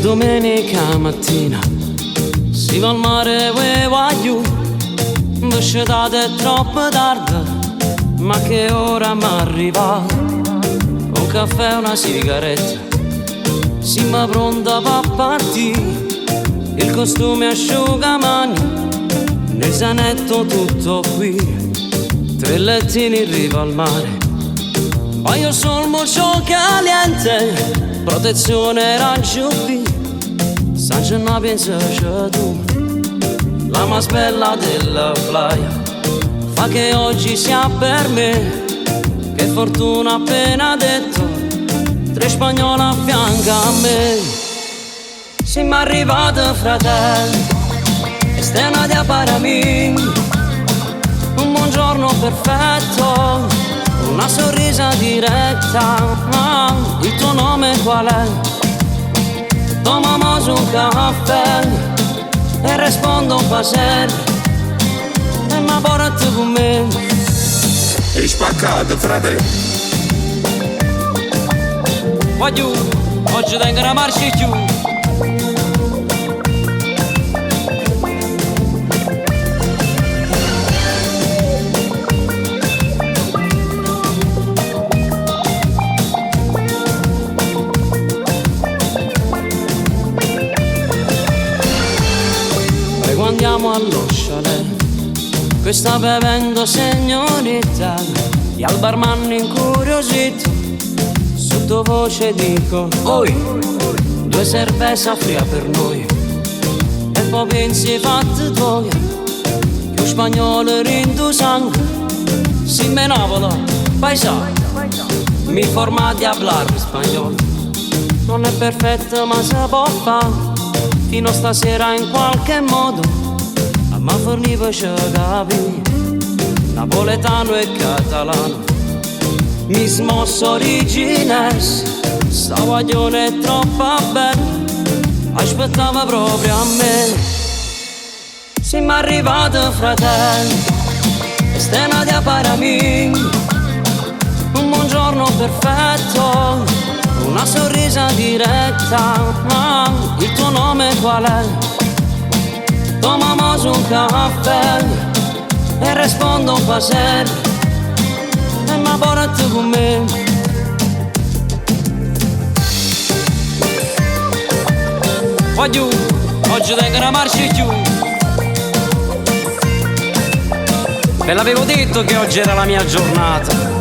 Domenica mattina si va al mare e va giù, vescitate è troppo tardi, ma che ora m'arriva? Un caffè e una sigaretta, siamo pronta per partire, il costume asciugamani, nel zanetto tutto qui, 3 lettini in riva al mare, ma io sono molto caliente, protezione raggio B. Sanche non pensa che tu, la más bella della playa, fa che oggi sia per me, che fortuna appena detto, 3 spagnoli a fianco a me. Siamo arrivati fratelli, e stena di parami, un buongiorno perfetto, una sorrisa diretta, il tuo nome qual è? Tomamos un caffè e rispondo un passer e ma porta con me. E spaccato frate. Voglio, oggi tengo una marcia giù. Andiamo allo chalet, che sta bevendo signorita, e al barman incuriosito, sottovoce dico: oi, 2 cerveza fria per noi, e poi pensi fatti tuoi, lo spagnolo rindu sangue, si menavola, paesano, mi forma di hablar spagnolo, non è perfetto ma si può fare. Fino stasera in qualche modo ma forniva ci capi napoletano e catalano, mi smosso origines, sta guaglione è troppo bella, aspettava proprio a me. Siamo arrivati fratelli, e stena di parami, un buongiorno perfetto, una sorrisa diretta, il tuo nome qual è? Tomamos un caffè e rispondo un passer e ma porta con me. Voglio, oggi tengo una marcia giù. Ve l'avevo detto che oggi era la mia giornata.